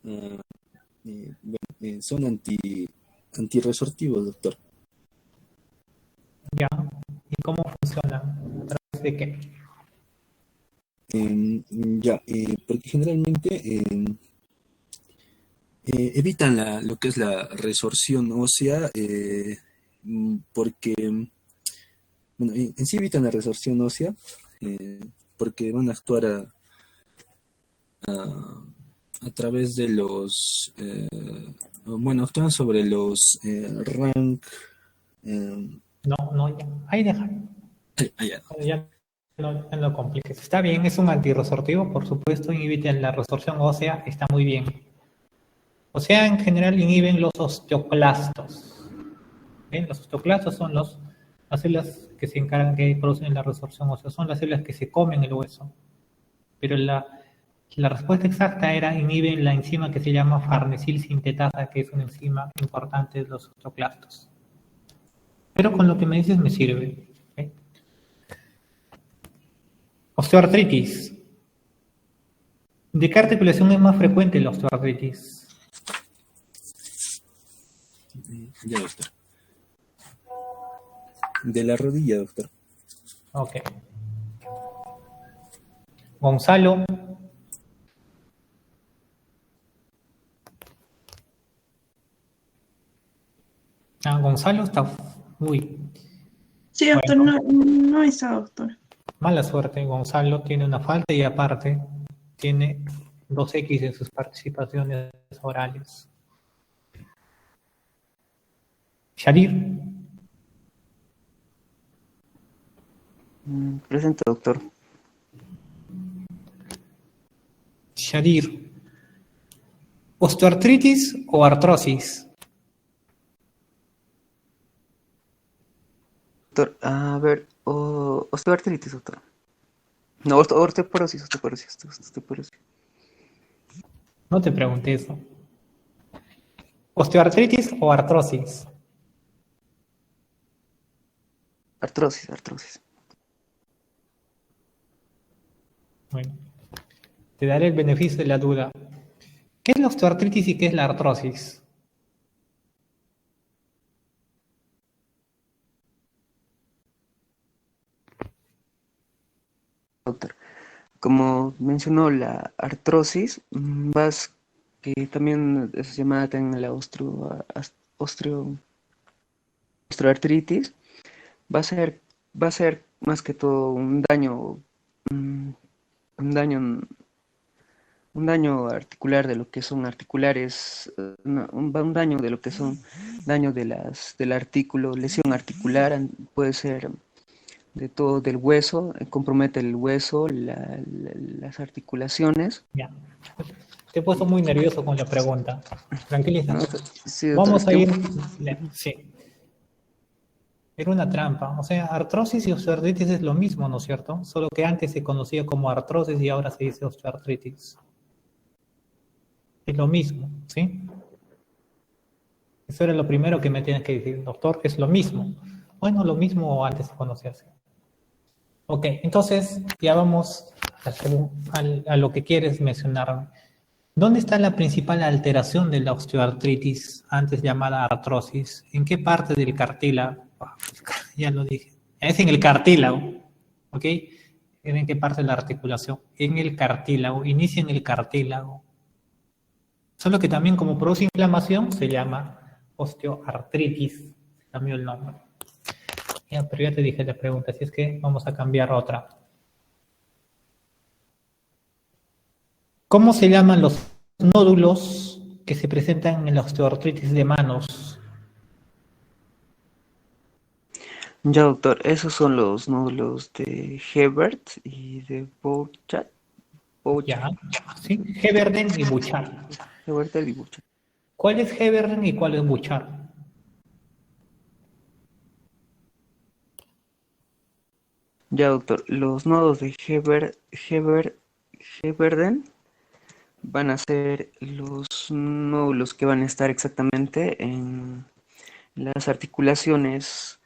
ah, son antirresortivos, doctor. ¿Ya? ¿Y cómo funcionan? ¿A través de qué? Ya, porque generalmente evitan lo que es la resorción ósea, porque, bueno, en sí evitan la resorción ósea, eh, porque van a actuar a través de bueno, actúan sobre los rank. eh, No, no, ya. Ahí deja. ya. Ya no lo compliques. Está bien, es un antirresortivo, por supuesto, inhiben la resorción ósea, está muy bien. O sea, en general inhiben los osteoclastos. ¿Bien? Los osteoclastos son las células que se encargan, que producen la resorción ósea, son las células que se comen el hueso. Pero la respuesta exacta era inhiben la enzima que se llama farnesil sintetasa, que es una enzima importante de los osteoclastos. Pero con lo que me dices me sirve. ¿Ok? Osteoartritis. ¿De qué articulación es más frecuente la osteoartritis? Ya, doctor. De la rodilla, doctor. Ok. Gonzalo. Gonzalo está. Uy. Sí, doctor, Bueno, no está, doctor. mala suerte. Gonzalo tiene una falta y aparte tiene 2X en sus participaciones orales. Sharir. Presente, doctor. Sharir. ¿Osteoartritis o artrosis? Doctor, a ver, osteoartritis, doctor. No, osteoporosis. No te pregunté eso. ¿Osteoartritis o artrosis? Artrosis. Bueno, te daré el beneficio de la duda. ¿Qué es la osteoartritis y qué es la artrosis? Doctor, como mencionó la artrosis, que también es llamada también la osteoartritis, va a ser, va a ser más que todo mm, un daño un daño articular de lo que son articulares, un daño de lo que son daño del artículo, lesión articular, puede ser de todo del hueso, compromete el hueso, las articulaciones. Ya. Te he puesto muy nervioso con la pregunta. Tranquiliza. ¿No? Sí, doctor, Vamos a ir. Sí. Era una trampa. O sea, artrosis y osteoartritis es lo mismo, ¿no es cierto? Solo que antes se conocía como artrosis y ahora se dice osteoartritis. Es lo mismo, ¿sí? Eso era lo primero que me tienes que decir, doctor, es lo mismo. Bueno, lo mismo antes se conocía así. Ok, entonces ya vamos a lo que quieres mencionarme. ¿Dónde está la principal alteración de la osteoartritis, antes llamada artrosis? ¿En qué parte del cartílago? Ya lo dije. Es en el cartílago, ¿ok? ¿En qué parte de la articulación? En el cartílago, inicia en el cartílago. Solo que también como produce inflamación se llama osteoartritis. Cambió el nombre. Ya, pero ya te dije la pregunta, así es que vamos a cambiar otra. ¿Cómo se llaman los nódulos que se presentan en la osteoartritis de manos? Ya, doctor, esos son los nódulos de Hebert y de Bouchat. Ya, sí, Heberden y Bouchard. Hebert y Bouchat. ¿Cuál es Heberden y cuál es Bouchard? Ya, doctor, los nodos de Heberden van a ser los nódulos que van a estar exactamente en las articulaciones.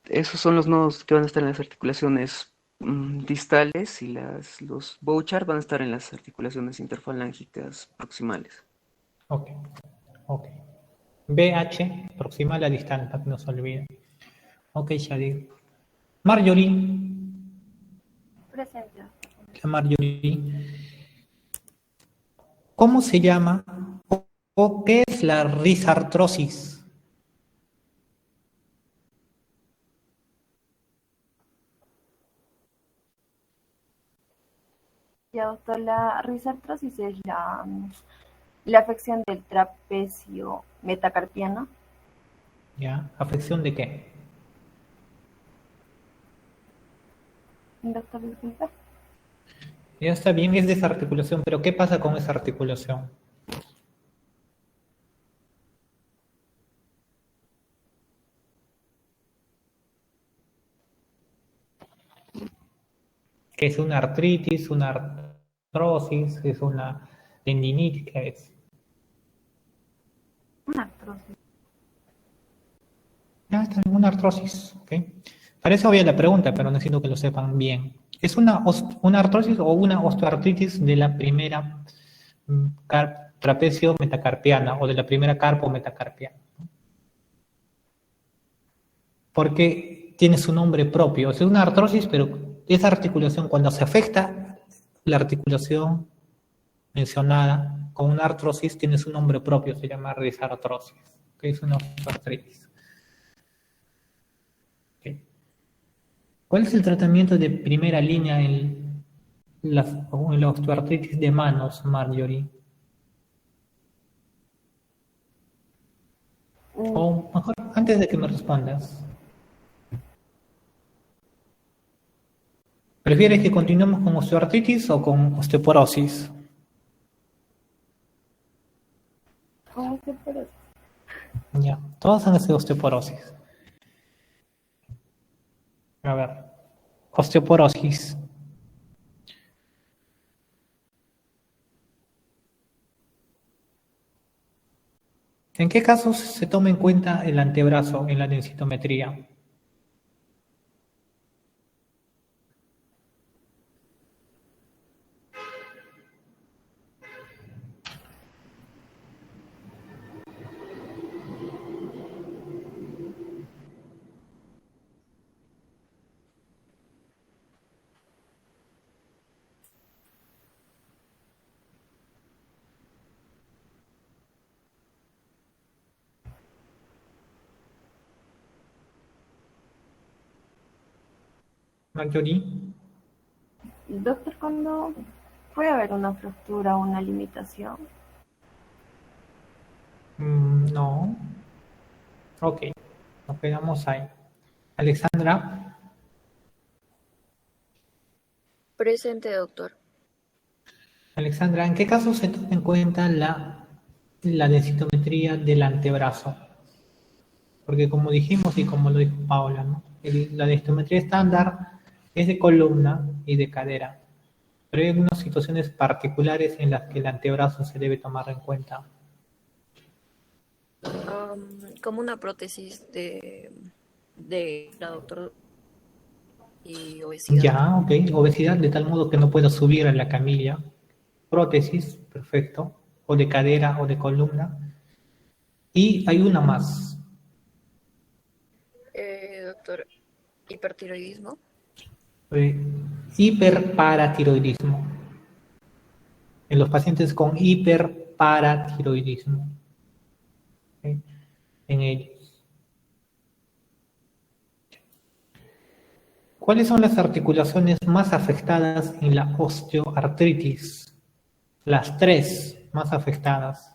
Esos son los nodos que van a estar en las articulaciones distales y los Bouchard van a estar en las articulaciones interfalángicas proximales. Ok, ok. BH, proximal a distal, para que no se olvide. Ok, Shadir. Marjorie, Presente. la Marjorie. ¿Cómo se llama o qué es la risartrosis? Ya, doctor, la risartrosis es la afección del trapecio metacarpiano. ¿Ya? ¿Afección de qué? Doctor, disculpe. Ya está bien, es desarticulación, pero ¿qué pasa con esa articulación? ¿Qué es una artritis, una artrosis, es una tendinitis? ¿Qué es? Una artrosis. Ya está, una artrosis, ¿ok? Parece obvia la pregunta, pero necesito que lo sepan bien. ¿Es una artrosis o una osteoartritis de la primera trapecio metacarpiana o de la primera carpo metacarpiana? Porque tiene su nombre propio. Es una artrosis, pero esa articulación, cuando se afecta la articulación mencionada con una artrosis, tiene su nombre propio, se llama risartrosis, que es una osteoartritis. ¿Okay? ¿Cuál es el tratamiento de primera línea en la osteoartritis de manos, Marjorie? O mejor, antes de que me respondas, ¿prefieres que continuemos con osteoartritis o con osteoporosis? ¿Cómo se parece? Ya, todas han sido osteoporosis. A ver, osteoporosis. ¿En qué casos se toma en cuenta el antebrazo en la densitometría? Marjorie. Doctor, ¿cuándo puede haber una fractura o una limitación? No. Ok, nos quedamos ahí. Alexandra. Presente, doctor. Alexandra, ¿en qué casos se toma en cuenta la densitometría del antebrazo? Porque como dijimos y como lo dijo Paula, ¿no? La densitometría estándar es de columna y de cadera, pero hay algunas situaciones particulares en las que el antebrazo se debe tomar en cuenta. Como una prótesis de la doctora y obesidad. Ya, ok, obesidad de tal modo que no pueda subir a la camilla. Prótesis, perfecto, o de cadera o de columna. Y hay una más. Doctor, hipertiroidismo. eh, Hiperparatiroidismo. En los pacientes con hiperparatiroidismo. ¿Ok? En ellos. ¿Cuáles son las articulaciones más afectadas en la osteoartritis? Las tres más afectadas.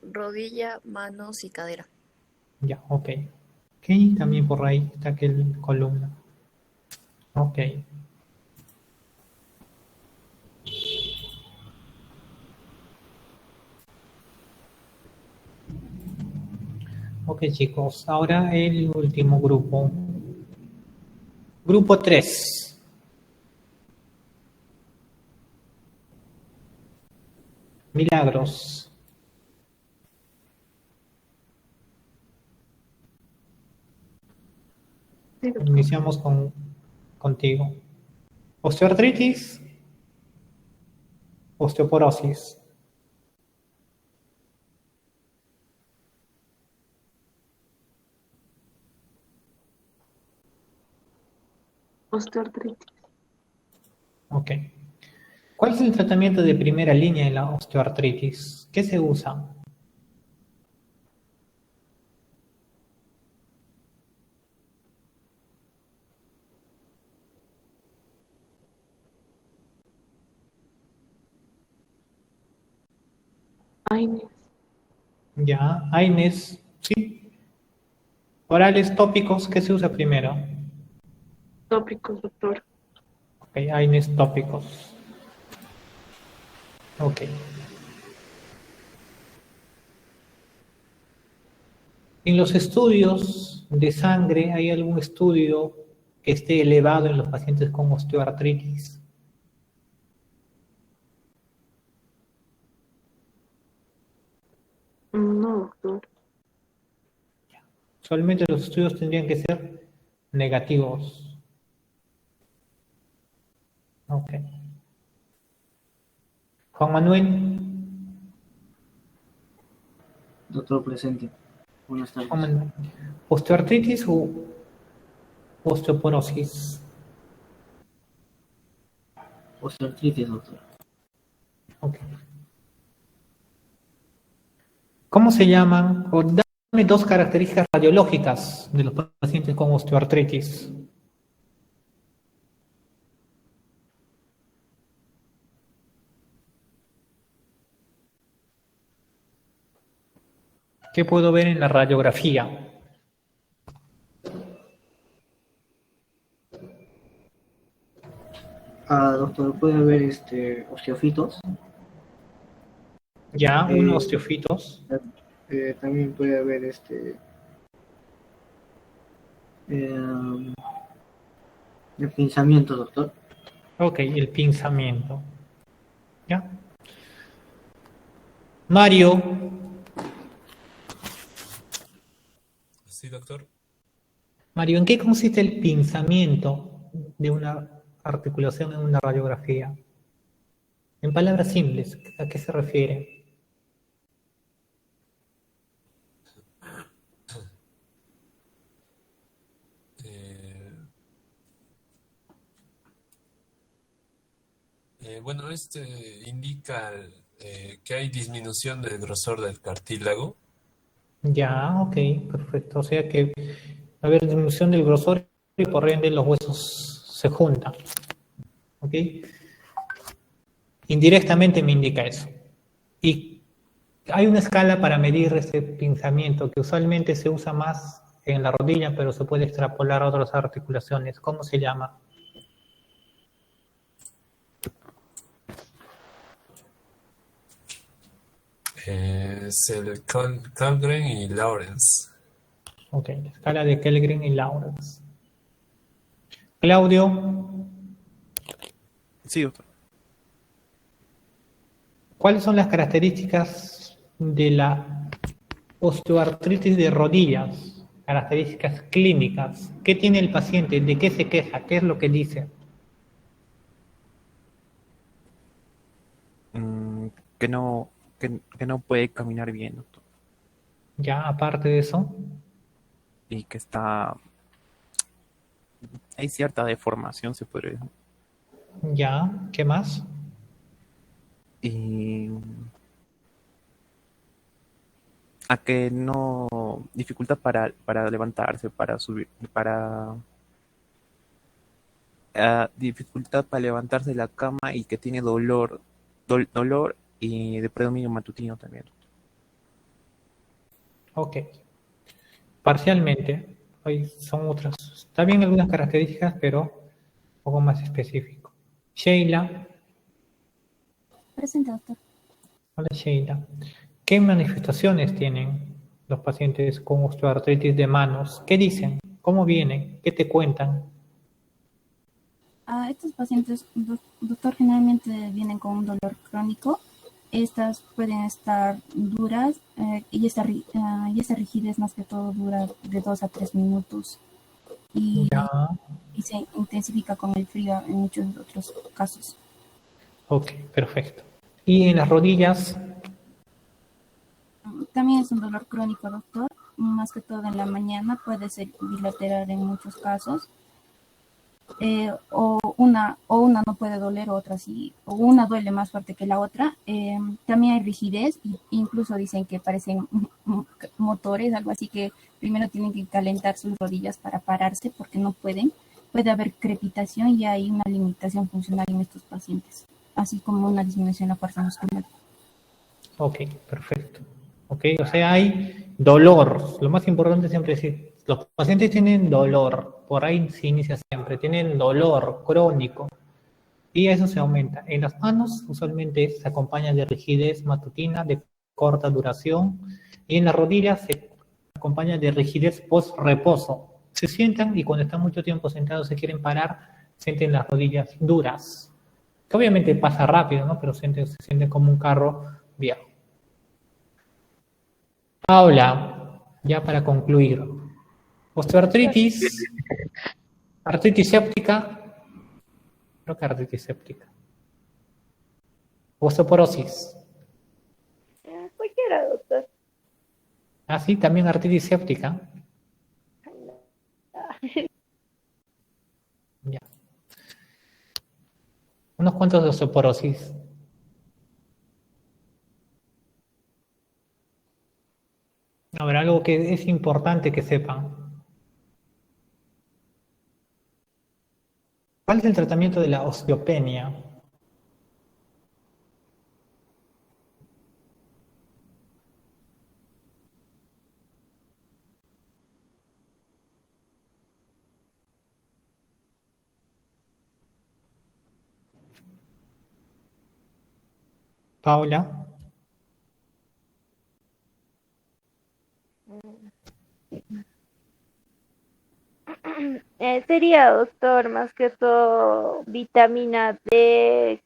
Rodilla, manos y cadera. Ya, ok. Ok, también por ahí está aquel columna. Ok. Ok, chicos, ahora el último grupo. Grupo 3. Milagros. Sí, doctor. Iniciamos contigo. Osteoartritis, osteoporosis. Osteoartritis. Ok. ¿Cuál es el tratamiento de primera línea en la osteoartritis? ¿Qué se usa? AINES. Ya, AINES, sí. Orales tópicos, ¿qué se usa primero? Tópicos, doctor. Ok, AINES tópicos. Ok. En los estudios de sangre, ¿hay algún estudio que esté elevado en los pacientes con osteoartritis? No, doctor. Solamente los estudios tendrían que ser negativos. Ok. Juan Manuel. Doctor presente. Buenas Juan tardes. Manuel. ¿Osteoartritis o osteoporosis? Osteoartritis, doctor. Ok. ¿Cómo se llaman? O dame dos características radiológicas de los pacientes con osteoartritis. ¿Qué puedo ver en la radiografía? Doctor, ¿puede haber osteofitos? Ya, Eh, un osteofitos. También puede haber eh, el pinzamiento, doctor. Ok, el pinzamiento. ¿Ya? Mario, Sí, doctor. Mario, ¿en qué consiste el pinzamiento de una articulación en una radiografía? En palabras simples, ¿a qué se refiere? Eh, bueno, indica que hay disminución del grosor del cartílago. Ya, ok, perfecto. O sea que va a haber disminución del grosor y por ende los huesos se juntan. ¿Ok? Indirectamente me indica eso. Y hay una escala para medir ese pinzamiento que usualmente se usa más en la rodilla, pero se puede extrapolar a otras articulaciones. ¿Cómo se llama? Es el Kalgren y Lawrence. Ok, la escala de Kellgren y Lawrence. Claudio, Sí, doctor. ¿cuáles son las características de la osteoartritis de rodillas? Características clínicas. ¿Qué tiene el paciente? ¿De qué se queja? ¿Qué es lo que dice? Mm, que no puede caminar bien, doctor. Ya, aparte de eso. Y que hay cierta deformación, se podría decir. Ya, ¿qué más? Y a que no dificultad para levantarse, para subir, dificultad para levantarse de la cama y que tiene dolor y de predominio matutino también. Ok. Parcialmente. Hoy son otras. Está bien algunas características, pero un poco más específico. Sheila. Presente, doctor. Hola, Sheila. ¿Qué manifestaciones tienen los pacientes con osteoartritis de manos? ¿Qué dicen? ¿Cómo vienen? ¿Qué te cuentan? Estos pacientes, doctor, generalmente vienen con un dolor crónico. Estas pueden estar duras y esta rigidez más que todo dura de 2 a 3 minutos. y, Ya, y se intensifica con el frío en muchos otros casos. ok, perfecto. ¿Y en las rodillas? También es un dolor crónico, doctor, más que todo en la mañana, puede ser bilateral en muchos casos. O una no puede doler, otra sí, o una duele más fuerte que la otra. También hay rigidez, incluso dicen que parecen motores, algo así, que primero tienen que calentar sus rodillas para pararse porque no pueden. Puede haber crepitación y hay una limitación funcional en estos pacientes, así como una disminución de la fuerza muscular. Ok, perfecto. Ok, o sea, hay dolor. Lo más importante siempre es decir, los pacientes tienen dolor, por ahí se inicia siempre, tienen dolor crónico y eso se aumenta. En las manos usualmente se acompaña de rigidez matutina de corta duración y en las rodillas se acompaña de rigidez post-reposo. Se sientan y cuando están mucho tiempo sentados se quieren parar, sienten las rodillas duras. Que obviamente pasa rápido, ¿no? Pero se sienten como un carro viejo. Paula, ya para concluir. Osteoartritis, artritis séptica, creo que artritis séptica. Osteoporosis. Cualquiera, doctor. Ah, sí, también artritis séptica. Ya. Unos cuantos de osteoporosis. Ahora, algo que es importante que sepan. ¿Cuál es el tratamiento de la osteopenia? Paula. Sería, doctor, más que todo vitamina D,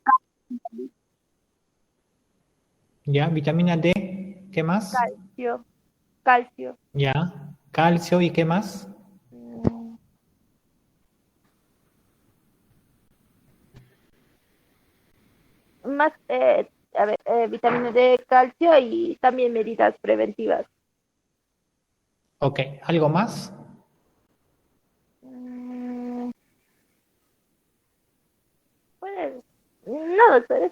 Ya, vitamina D. ¿Qué más? calcio, calcio. Ya, calcio y ¿qué más? Mm, Más, a ver, vitamina D, calcio y también medidas preventivas. Ok, ¿algo más? Mm, Pues, no, doctor,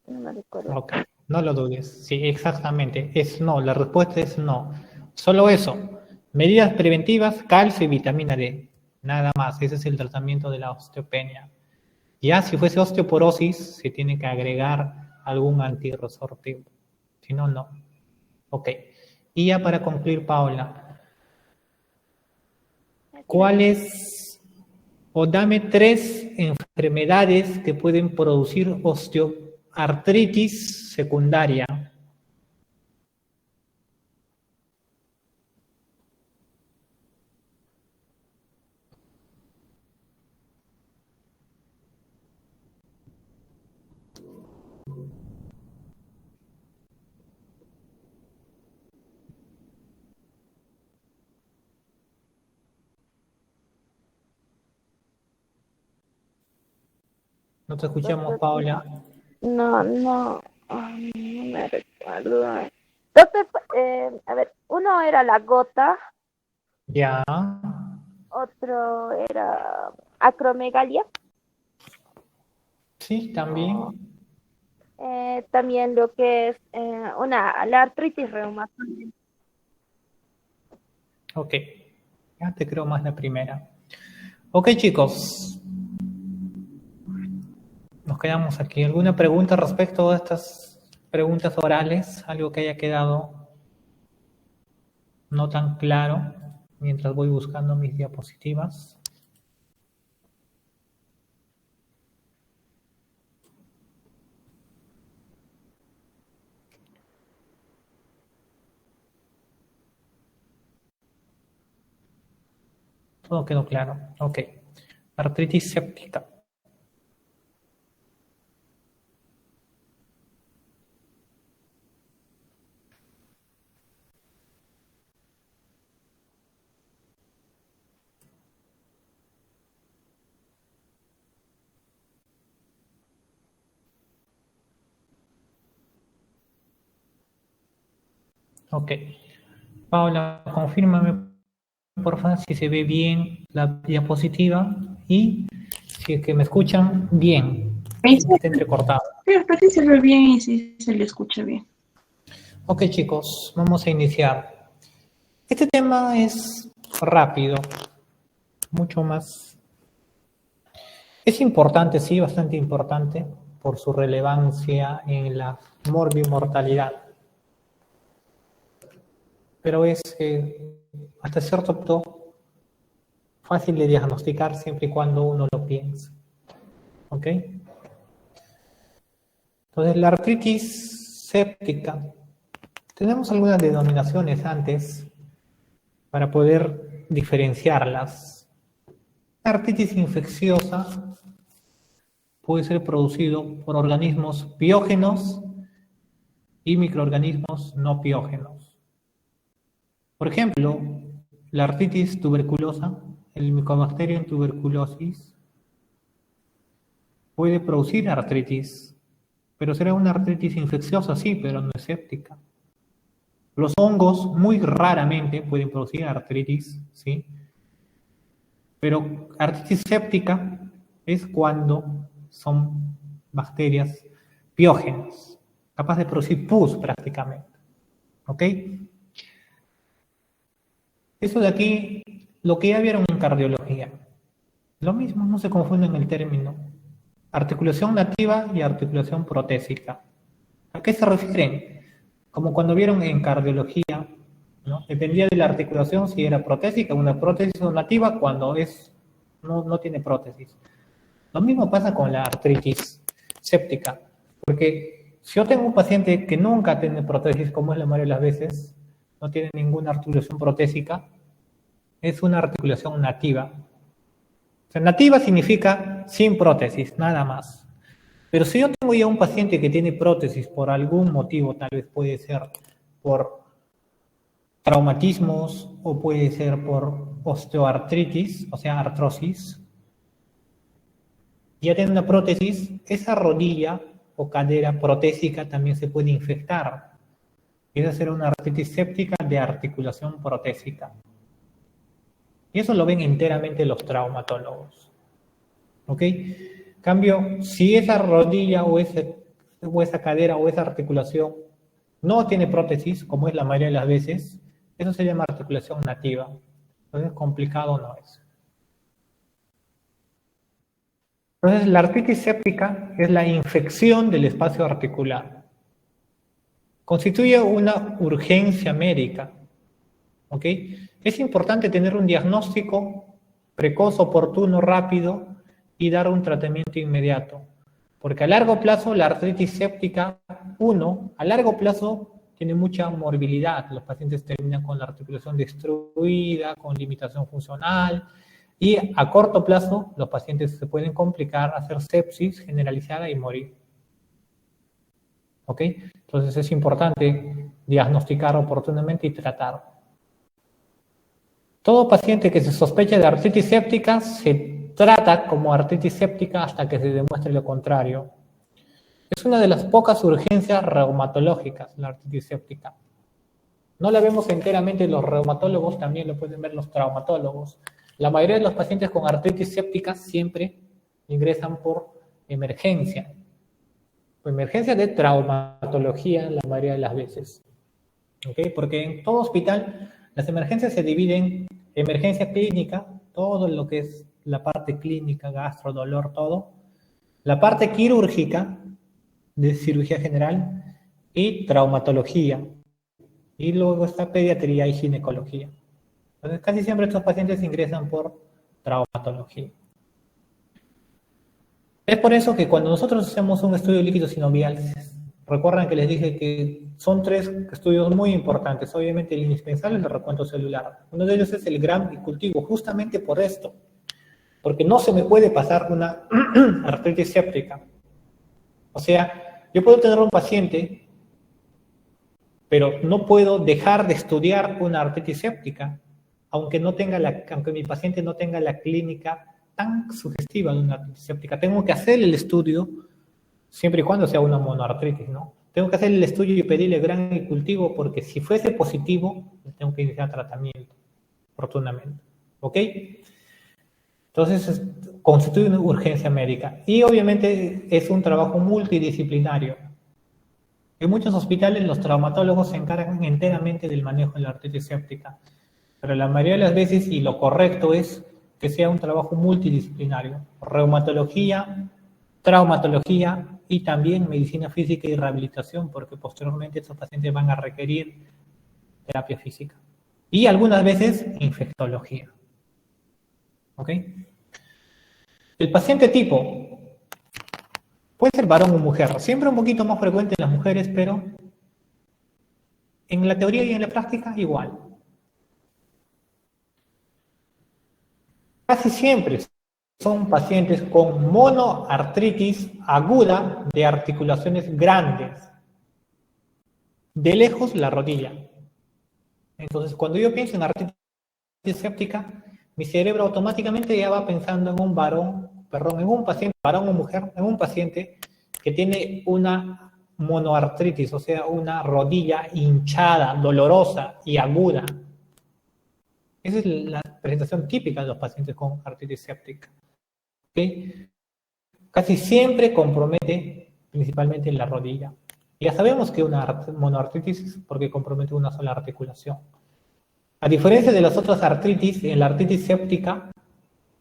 no me recuerdo. Ok, no lo dudes. Sí, exactamente. Es no, la respuesta es no. Solo eso. Medidas preventivas, calcio y vitamina D. Nada más. Ese es el tratamiento de la osteopenia. Ya si fuese osteoporosis, se tiene que agregar algún antirresortivo. Si no, no. Ok. Y ya para concluir, Paula, ¿cuáles o dame 3 enfermedades que pueden producir osteoartritis secundaria? No te escuchamos, Doctor, Paula. no, ay, no me recuerdo. Doctor, a ver, uno era la gota, Ya. otro era acromegalia, Sí, también. también lo que es la artritis reumatoide. Ok. Ya te creo más la primera. Ok, chicos. Nos quedamos aquí. ¿Alguna pregunta respecto a estas preguntas orales? ¿Algo que haya quedado no tan claro mientras voy buscando mis diapositivas? Todo quedó claro. Ok. Artritis séptica. Ok. Paula, confírmame, por favor, si se ve bien la diapositiva y si es que me escuchan bien. Está entrecortado. Pero parece se ve bien y sí se le escucha bien. Ok, chicos, vamos a iniciar. Este tema es rápido, mucho más. Es importante, sí, bastante importante, por su relevancia en la morbimortalidad. Pero es hasta cierto punto fácil de diagnosticar siempre y cuando uno lo piense. ¿Ok? Entonces, la artritis séptica. Tenemos algunas denominaciones antes para poder diferenciarlas. La artritis infecciosa puede ser producido por organismos piógenos y microorganismos no piógenos. Por ejemplo, la artritis tuberculosa, el Mycobacterium tuberculosis, puede producir artritis, pero será una artritis infecciosa, sí, pero no es séptica. Los hongos muy raramente pueden producir artritis, ¿sí? Pero artritis séptica es cuando son bacterias piógenas, capaces de producir pus prácticamente. ¿Ok? Eso de aquí, lo que ya vieron en cardiología. Lo mismo, no se confunden el término. Articulación nativa y articulación protésica. ¿A qué se refieren? Como cuando vieron en cardiología, ¿no? Dependía de la articulación si era protésica, una prótesis o nativa cuando no tiene prótesis. Lo mismo pasa con la artritis séptica, porque si yo tengo un paciente que nunca tiene prótesis, como es la mayoría de las veces, no tiene ninguna articulación protésica, es una articulación nativa. O sea, nativa significa sin prótesis, nada más. Pero si yo tengo ya un paciente que tiene prótesis por algún motivo, tal vez puede ser por traumatismos o puede ser por osteoartritis, o sea, artrosis, ya tiene una prótesis, esa rodilla o cadera protésica también se puede infectar. Esa será una artritis séptica de articulación protésica. Y eso lo ven enteramente los traumatólogos. ¿Ok? Cambio, si esa rodilla o esa cadera o esa articulación no tiene prótesis, como es la mayoría de las veces, eso se llama articulación nativa. Entonces, complicado no es. Entonces, la artritis séptica es la infección del espacio articular. Constituye una urgencia médica. ¿Ok? Es importante tener un diagnóstico precoz, oportuno, rápido y dar un tratamiento inmediato. Porque a largo plazo la artritis séptica, a largo plazo tiene mucha morbilidad. Los pacientes terminan con la articulación destruida, con limitación funcional, y a corto plazo los pacientes se pueden complicar, hacer sepsis generalizada y morir. ¿Ok? Entonces es importante diagnosticar oportunamente y tratar. Todo paciente que se sospecha de artritis séptica se trata como artritis séptica hasta que se demuestre lo contrario. Es una de las pocas urgencias reumatológicas, la artritis séptica. No la vemos enteramente los reumatólogos, también lo pueden ver los traumatólogos. La mayoría de los pacientes con artritis séptica siempre ingresan por emergencia. Por emergencia de traumatología la mayoría de las veces. ¿Okay? Porque en todo hospital las emergencias se dividen en emergencia clínica, todo lo que es la parte clínica, gastro, dolor, todo. La parte quirúrgica, de cirugía general, y traumatología. Y luego está pediatría y ginecología. Entonces casi siempre estos pacientes ingresan por traumatología. Es por eso que cuando nosotros hacemos un estudio de líquido sinovial, recuerdan que les dije que son 3 estudios muy importantes. Obviamente el indispensable es el recuento celular. Uno de ellos es el Gram y cultivo, justamente por esto. Porque no se me puede pasar una artritis séptica. O sea, yo puedo tener un paciente, pero no puedo dejar de estudiar una artritis séptica, aunque mi paciente no tenga la clínica tan sugestiva de una artritis séptica. Tengo que hacer el estudio siempre y cuando sea una monoartritis, ¿no? Tengo que hacer el estudio y pedirle gran y cultivo porque si fuese positivo, tengo que iniciar tratamiento, oportunamente. ¿Ok? Entonces, constituye una urgencia médica. Y obviamente es un trabajo multidisciplinario. En muchos hospitales los traumatólogos se encargan enteramente del manejo de la artritis séptica. Pero la mayoría de las veces, y lo correcto es que sea un trabajo multidisciplinario. Reumatología, traumatología y también medicina física y rehabilitación, porque posteriormente estos pacientes van a requerir terapia física. Y algunas veces infectología. ¿Ok? El paciente tipo puede ser varón o mujer, siempre un poquito más frecuente en las mujeres, pero en la teoría y en la práctica igual. Casi siempre son pacientes con monoartritis aguda de articulaciones grandes. De lejos la rodilla. Entonces, cuando yo pienso en artritis séptica, mi cerebro automáticamente ya va pensando en un en un paciente, varón o mujer, en un paciente que tiene una monoartritis, o sea, una rodilla hinchada, dolorosa y aguda. Esa es la presentación típica de los pacientes con artritis séptica. ¿Okay? Casi siempre compromete principalmente la rodilla. Ya sabemos que una monoartritis es porque compromete una sola articulación. A diferencia de las otras artritis, en la artritis séptica,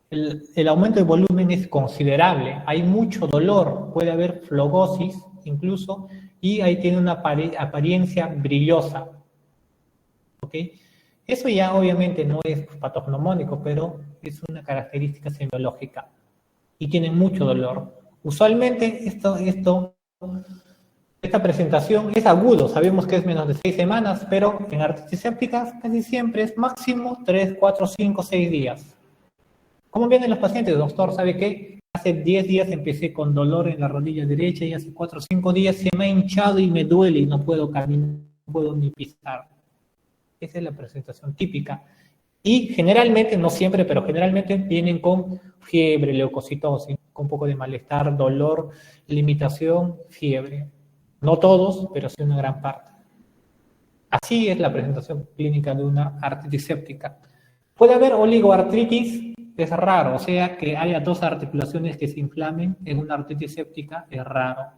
el aumento de volumen es considerable. Hay mucho dolor, puede haber flegosis incluso, y ahí tiene una apariencia brillosa. ¿Ok? Eso ya obviamente no es patognomónico, pero es una característica semiológica. Y tiene mucho dolor. Usualmente esta presentación es agudo, sabemos que es menos de 6 semanas, pero en artritis sépticas casi siempre es máximo 3, 4, 5, 6 días. ¿Cómo vienen los pacientes? Doctor, ¿sabe qué? Hace 10 días empecé con dolor en la rodilla derecha y hace 4 o 5 días se me ha hinchado y me duele y no puedo caminar, no puedo ni pisar. Esa es la presentación típica. Y generalmente, no siempre, pero generalmente vienen con fiebre, leucocitosis, con un poco de malestar, dolor, limitación, fiebre. No todos, pero sí una gran parte. Así es la presentación clínica de una artritis séptica. Puede haber oligoartritis, es raro, o sea que haya 2 articulaciones que se inflamen en una artritis séptica, es raro.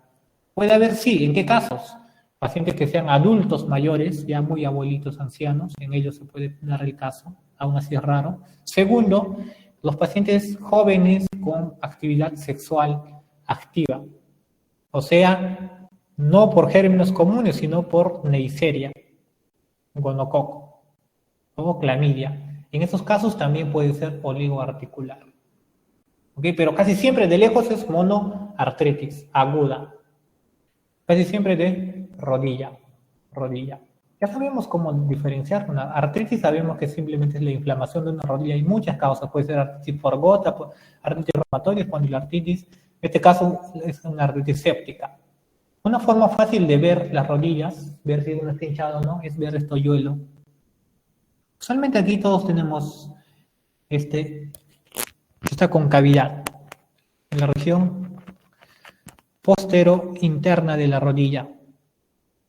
Puede haber, sí, ¿en qué casos? Pacientes que sean adultos mayores, ya muy abuelitos, ancianos, en ellos se puede dar el caso, aún así es raro. Segundo, los pacientes jóvenes con actividad sexual activa, o sea, no por gérmenes comunes, sino por Neisseria, gonococo o clamidia. En estos casos también puede ser oligoarticular. ¿Okay? Pero casi siempre de lejos es monoartritis aguda. Casi siempre de rodilla. Ya sabemos cómo diferenciar una artritis, sabemos que simplemente es la inflamación de una rodilla. Hay muchas causas, puede ser artritis por gota, artritis reumatoide, espondiloartritis. En este caso es una artritis séptica. Una forma fácil de ver las rodillas, ver si uno está hinchado o no, es ver este hoyuelo. Usualmente aquí todos tenemos esta concavidad en la región postero-interna de la rodilla.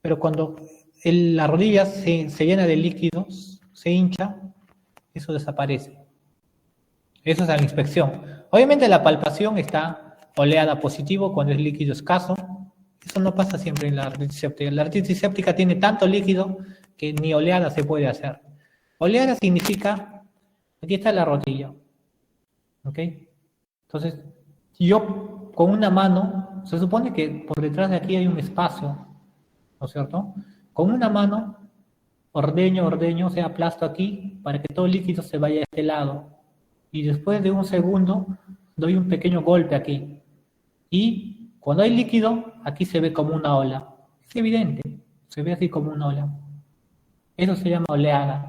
Pero cuando la rodilla se llena de líquidos, se hincha, eso desaparece. Eso es a la inspección. Obviamente la palpación está oleada positivo cuando es líquido escaso. Eso no pasa siempre en la artritis séptica. La artritis séptica tiene tanto líquido que ni oleada se puede hacer. Oleada significa, aquí está la rodilla. ¿Ok? Entonces, yo con una mano, se supone que por detrás de aquí hay un espacio, ¿no es cierto? Con una mano, ordeño, o sea, aplasto aquí para que todo el líquido se vaya a este lado. Y después de un segundo, doy un pequeño golpe aquí. Y cuando hay líquido, aquí se ve como una ola. Es evidente, se ve así como una ola. Eso se llama oleada.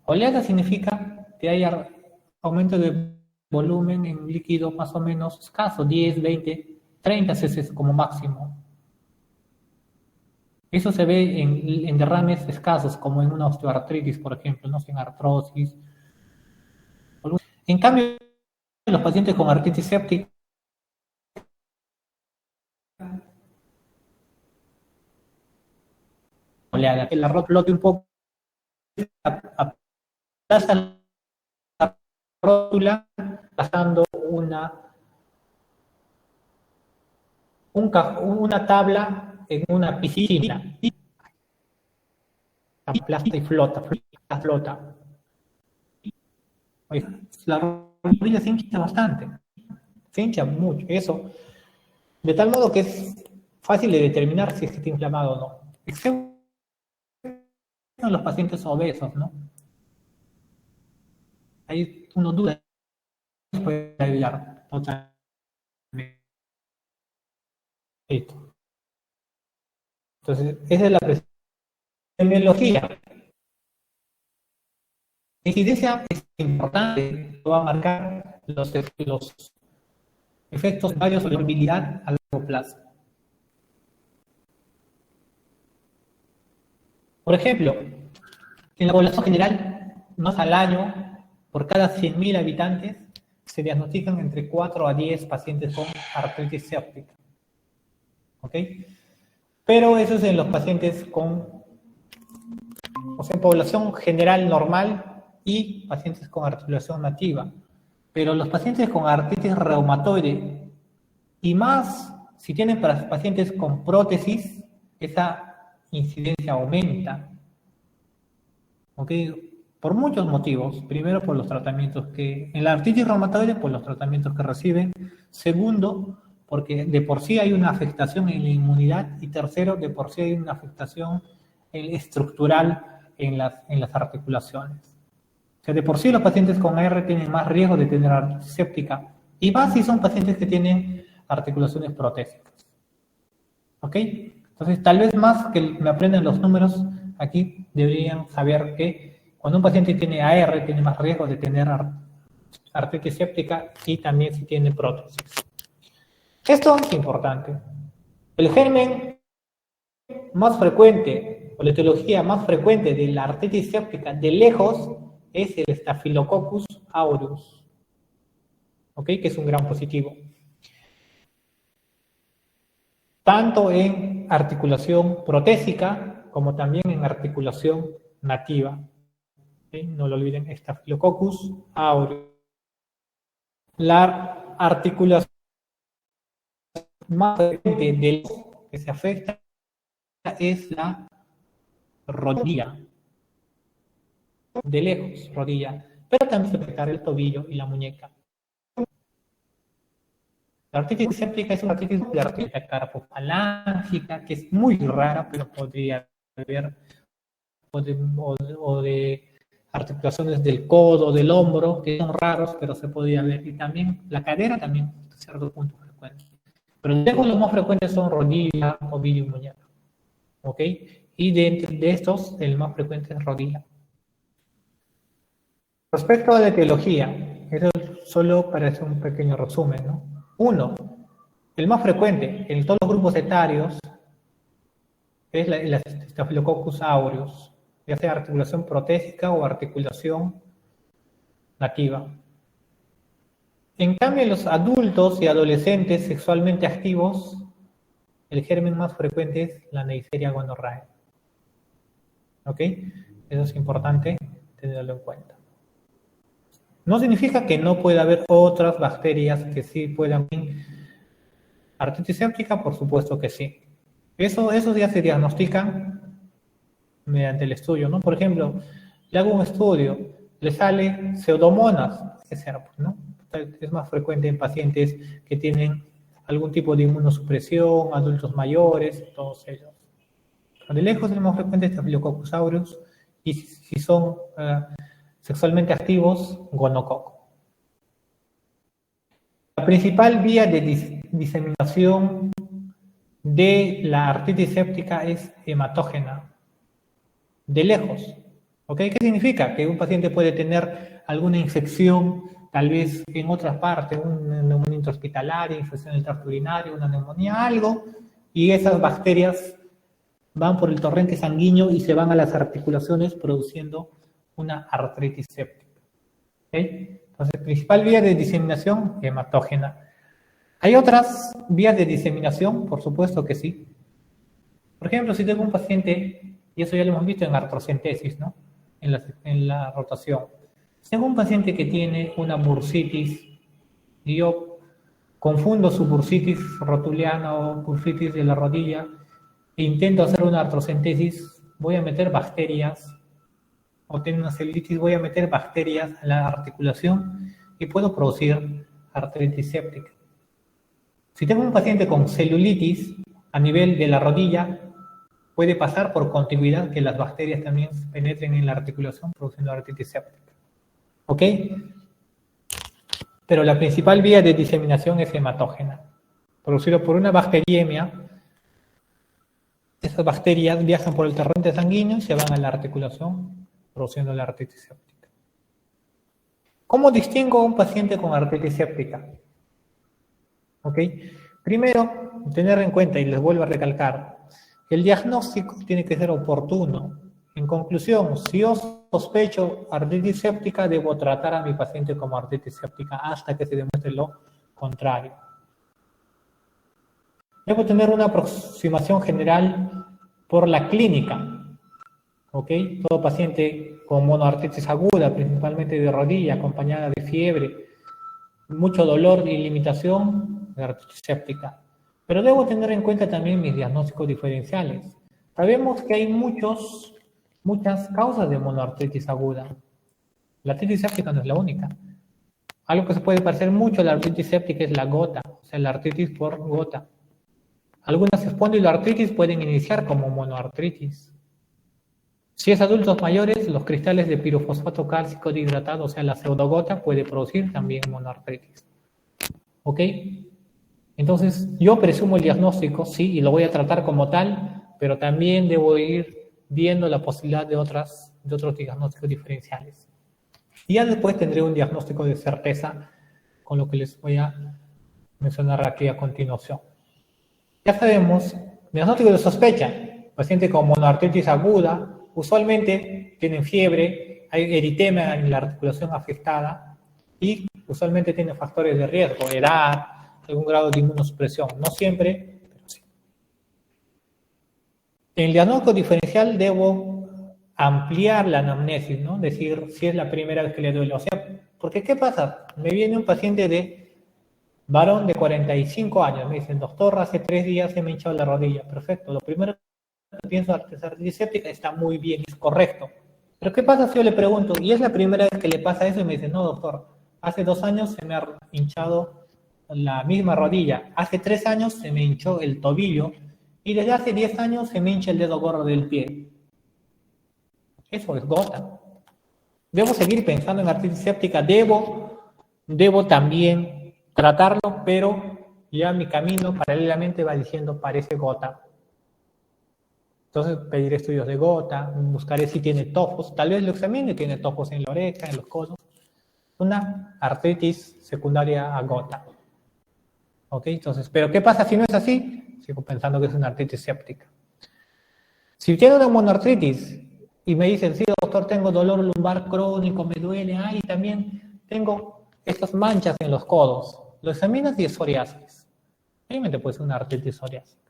Oleada significa que hay aumento de volumen en líquido más o menos escaso, 10, 20, 30 cc como máximo. Eso se ve en derrames escasos, como en una osteoartritis, por ejemplo, no en artrosis. En cambio, los pacientes con artritis séptica le haga que la flote un poco, aplaza la rótula pasando una tabla en una piscina. Aplasta y flota. Oye, la rodilla se hincha bastante, se hincha mucho, eso, de tal modo que es fácil de determinar si es que está inflamado o no, excepto en los pacientes obesos, ¿no? Ahí uno duda, puede ayudar totalmente. Listo. Entonces, esa es la epidemiología. La incidencia es importante, va a marcar los efectos varios de la movilidad a largo plazo. Por ejemplo, en la población general, más al año, por cada 100.000 habitantes, se diagnostican entre 4 a 10 pacientes con artritis séptica. ¿Ok? Pero eso es en los pacientes en población general normal y pacientes con articulación nativa. Pero los pacientes con artritis reumatoide, y más si tienen pacientes con prótesis, esa incidencia aumenta. ¿Ok? Por muchos motivos. Primero, por los tratamientos que... En la artritis reumatoide, por los tratamientos que reciben. Segundo, porque de por sí hay una afectación en la inmunidad. Y tercero, de por sí hay una afectación estructural en las articulaciones. O sea, de por sí los pacientes con AR tienen más riesgo de tener artritis séptica. Y más si son pacientes que tienen articulaciones protésicas. ¿Ok? Entonces, tal vez más que me aprendan los números, aquí deberían saber que cuando un paciente tiene AR, tiene más riesgo de tener artritis séptica y también si tiene prótesis. Esto es importante. El germen más frecuente, o la etiología más frecuente de la artritis séptica de lejos, es el Staphylococcus aureus, ¿ok? Que es un gran positivo. Tanto en articulación protésica como también en articulación nativa. ¿Okay? No lo olviden, Staphylococcus aureus. La articulación más frecuente de los que se afecta es la rodilla. De lejos, rodilla, pero también se puede afectar el tobillo y la muñeca. La artritis séptica es una artritis de articulación carpofalángica, que es muy rara, pero podría haber, o de articulaciones del codo, del hombro, que son raros, pero se podría ver, y también la cadera también, hasta cierto punto frecuente. Pero de lejos los más frecuentes son rodilla, tobillo y muñeca. ¿Ok? Y de estos, el más frecuente es rodilla. Respecto a la etiología, eso solo para hacer un pequeño resumen, ¿no? 1. El más frecuente en todos los grupos etarios es el Staphylococcus aureus, ya sea articulación protésica o articulación nativa. En cambio, en los adultos y adolescentes sexualmente activos, el germen más frecuente es la Neisseria gonorrhoeae. ¿Ok? Eso es importante tenerlo en cuenta. No significa que no pueda haber otras bacterias que sí puedan. Artritis séptica, por supuesto que sí. Esos ya se diagnostican mediante el estudio, ¿no? Por ejemplo, le hago un estudio, le sale Pseudomonas, ¿no? Es más frecuente en pacientes que tienen algún tipo de inmunosupresión, adultos mayores, todos ellos. De lejos el más frecuente es Staphylococcus aureus, y si son sexualmente activos, gonococo. La principal vía de diseminación de la artritis séptica es hematógena, de lejos. ¿Ok? ¿Qué significa? Que un paciente puede tener alguna infección, tal vez en otras partes, una neumonía intrahospitalaria, infección del tracto urinario, una neumonía, algo, y esas bacterias van por el torrente sanguíneo y se van a las articulaciones produciendo una artritis séptica. ¿Okay? Entonces, principal vía de diseminación, hematógena. ¿Hay otras vías de diseminación? Por supuesto que sí. Por ejemplo, si tengo un paciente Y eso ya lo hemos visto en artrocentesis, ¿no? En la rotación. Si tengo un paciente que tiene una bursitis y yo confundo su bursitis rotuliana o bursitis de la rodilla e intento hacer una artrocentesis, voy a meter bacterias, o tengo una celulitis, voy a meter bacterias en la articulación y puedo producir artritis séptica. Si tengo un paciente con celulitis a nivel de la rodilla, puede pasar por contigüidad que las bacterias también penetren en la articulación produciendo artritis séptica. ¿Ok? Pero la principal vía de diseminación es hematógena, producido por una bacteriemia. Esas bacterias viajan por el torrente sanguíneo y se van a la articulación, produciendo la artritis séptica. ¿Cómo distingo a un paciente con artritis séptica? ¿Ok? Primero, tener en cuenta, y les vuelvo a recalcar, que el diagnóstico tiene que ser oportuno. En conclusión, si yo sospecho artritis séptica, debo tratar a mi paciente como artritis séptica hasta que se demuestre lo contrario. Debo tener una aproximación general por la clínica. ¿Ok? Todo paciente con monoartritis aguda, principalmente de rodilla, acompañada de fiebre, mucho dolor y limitación de artritis séptica. Pero debo tener en cuenta también mis diagnósticos diferenciales. Sabemos que hay muchas causas de monoartritis aguda. La artritis séptica no es la única. Algo que se puede parecer mucho a la artritis séptica es la gota, o sea, la artritis por gota. Algunas espondiloartritis pueden iniciar como monoartritis. Si es adultos mayores, los cristales de pirofosfato cálcico dihidratado, o sea, la pseudogota, puede producir también monoartritis. ¿Ok? Entonces, yo presumo el diagnóstico, sí, y lo voy a tratar como tal, pero también debo ir viendo la posibilidad de otros diagnósticos diferenciales. Y ya después tendré un diagnóstico de certeza con lo que les voy a mencionar aquí a continuación. Ya sabemos, diagnóstico de sospecha, paciente con monoartritis aguda, usualmente tienen fiebre, hay eritema en la articulación afectada y usualmente tienen factores de riesgo, edad, algún grado de inmunosupresión, no siempre, pero sí. En el diagnóstico diferencial debo ampliar la anamnesis, ¿no? Decir si es la primera vez que le duele. O sea, porque ¿qué pasa? Me viene un paciente de varón de 45 años, me dicen, doctor, hace 3 días se me ha hinchado la rodilla. Perfecto, lo primero que pienso es artritis séptica, está muy bien, es correcto. Pero ¿qué pasa si yo le pregunto, y es la primera vez que le pasa eso? Y me dice, no, doctor, hace 2 años se me ha hinchado la misma rodilla, hace 3 años se me hinchó el tobillo y desde hace 10 años se me hincha el dedo gordo del pie. Eso es gota. Debo seguir pensando en artritis séptica, debo también tratarlo, pero ya mi camino paralelamente va diciendo parece gota. Entonces pediré estudios de gota, buscaré si tiene tofos, tal vez lo examine, tiene tofos en la oreja, en los codos. Una artritis secundaria a gota. ¿Ok? Entonces, ¿pero qué pasa si no es así? Sigo pensando que es una artritis séptica. Si tiene una monoartritis y me dicen, sí, doctor, tengo dolor lumbar crónico, me duele, y también tengo estas manchas en los codos, lo examinas y es psoriasis. Obviamente puede ser una artritis psoriásica.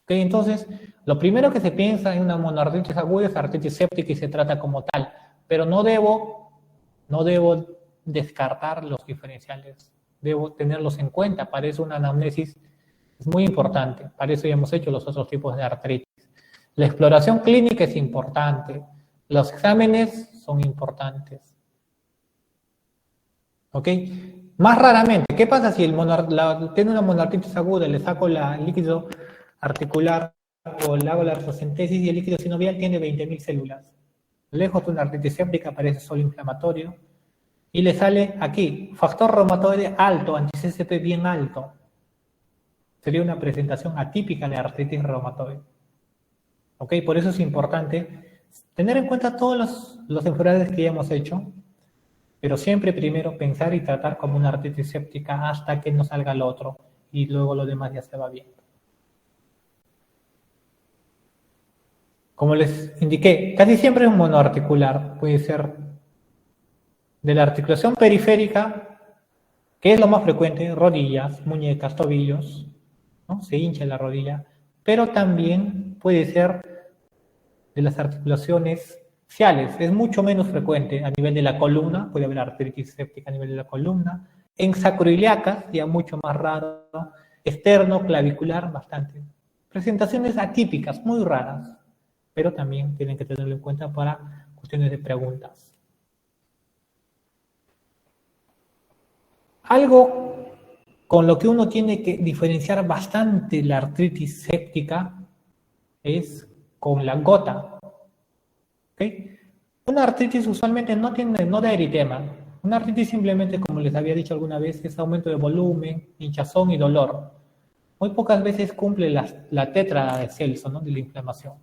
¿Ok? Entonces, lo primero que se piensa en una monoartritis aguda es artritis séptica y se trata como tal, pero no debo descartar los diferenciales. Debo tenerlos en cuenta, para eso una anamnesis es muy importante, para eso ya hemos hecho los otros tipos de artritis. La exploración clínica es importante, los exámenes son importantes. ¿Ok? Más raramente, ¿qué pasa si tiene una monoartritis aguda, le saco el líquido articular o le hago la artrocentesis y el líquido sinovial tiene 20.000 células? Lejos de una artritis séptica, parece solo inflamatorio. Y le sale aquí, factor reumatoide alto, anti-CCP bien alto. Sería una presentación atípica de artritis reumatoide. ¿Ok? Por eso es importante tener en cuenta todas las enfermedades que ya hemos hecho, pero siempre primero pensar y tratar como una artritis séptica hasta que no salga lo otro, y luego lo demás ya se va bien. Como les indiqué, casi siempre es monoarticular, puede ser de la articulación periférica, que es lo más frecuente, rodillas, muñecas, tobillos, ¿no? Se hincha la rodilla, pero también puede ser de las articulaciones faciales. Es mucho menos frecuente a nivel de la columna, puede haber artritis séptica a nivel de la columna. En sacroiliacas, ya mucho más raro, externo, clavicular, bastante. Presentaciones atípicas, muy raras, pero también tienen que tenerlo en cuenta para cuestiones de preguntas. Algo con lo que uno tiene que diferenciar bastante la artritis séptica es con la gota. ¿Okay? Una artritis usualmente no da eritema. Una artritis simplemente, como les había dicho alguna vez, es aumento de volumen, hinchazón y dolor. Muy pocas veces cumple la tetra de Celso, ¿no? De la inflamación.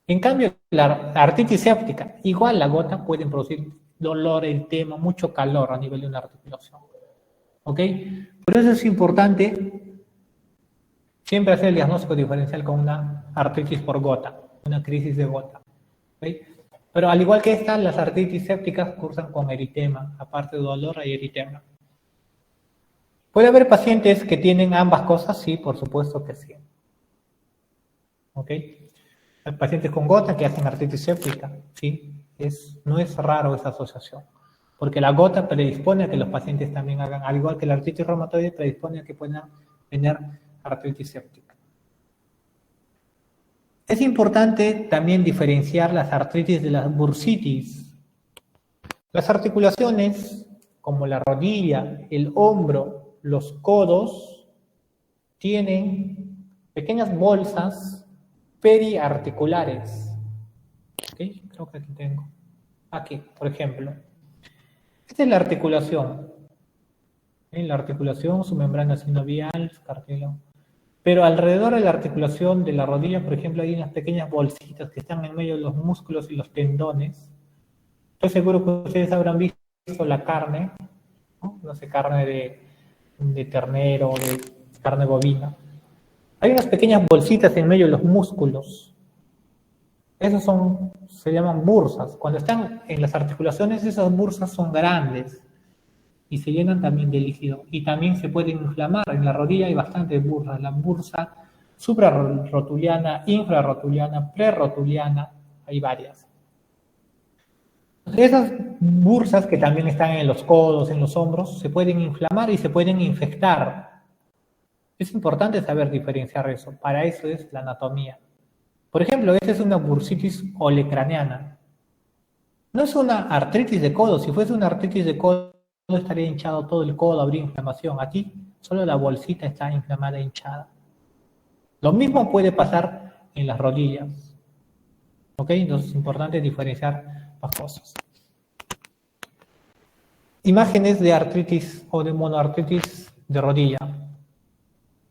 En cambio, la artritis séptica, igual la gota, pueden producir dolor, eritema, mucho calor a nivel de una articulación. ¿Ok? Por eso es importante siempre hacer el diagnóstico diferencial con una artritis por gota, una crisis de gota. ¿Okay? Pero al igual que esta, las artritis sépticas cursan con eritema, aparte de dolor hay eritema. ¿Puede haber pacientes que tienen ambas cosas? Sí, por supuesto que sí. ¿Ok? Hay pacientes con gota que hacen artritis séptica, ¿sí? No es raro esa asociación. Porque la gota predispone a que los pacientes también hagan, al igual que la artritis reumatoide, predispone a que puedan tener artritis séptica. Es importante también diferenciar las artritis de las bursitis. Las articulaciones, como la rodilla, el hombro, los codos, tienen pequeñas bolsas periarticulares. ¿Okay? Creo que aquí tengo. Aquí, por ejemplo. Esta es la articulación. La articulación, su membrana sinovial, su cartílago. Pero alrededor de la articulación de la rodilla, por ejemplo, hay unas pequeñas bolsitas que están en medio de los músculos y los tendones. Estoy seguro que ustedes habrán visto la carne, no sé, carne de ternero, de carne bovina. Hay unas pequeñas bolsitas en medio de los músculos. Esas se llaman bursas. Cuando están en las articulaciones, esas bursas son grandes y se llenan también de líquido. Y también se pueden inflamar. En la rodilla hay bastantes bursas. La bursa suprarrotuliana, infrarrotuliana, prerrotuliana, hay varias. Esas bursas que también están en los codos, en los hombros, se pueden inflamar y se pueden infectar. Es importante saber diferenciar eso. Para eso es la anatomía. Por ejemplo, esta es una bursitis olecraneana. No es una artritis de codo. Si fuese una artritis de codo, estaría hinchado todo el codo, habría inflamación. Aquí solo la bolsita está inflamada e hinchada. Lo mismo puede pasar en las rodillas. ¿Ok? Entonces es importante diferenciar las cosas. Imágenes de artritis o de monoartritis de rodilla.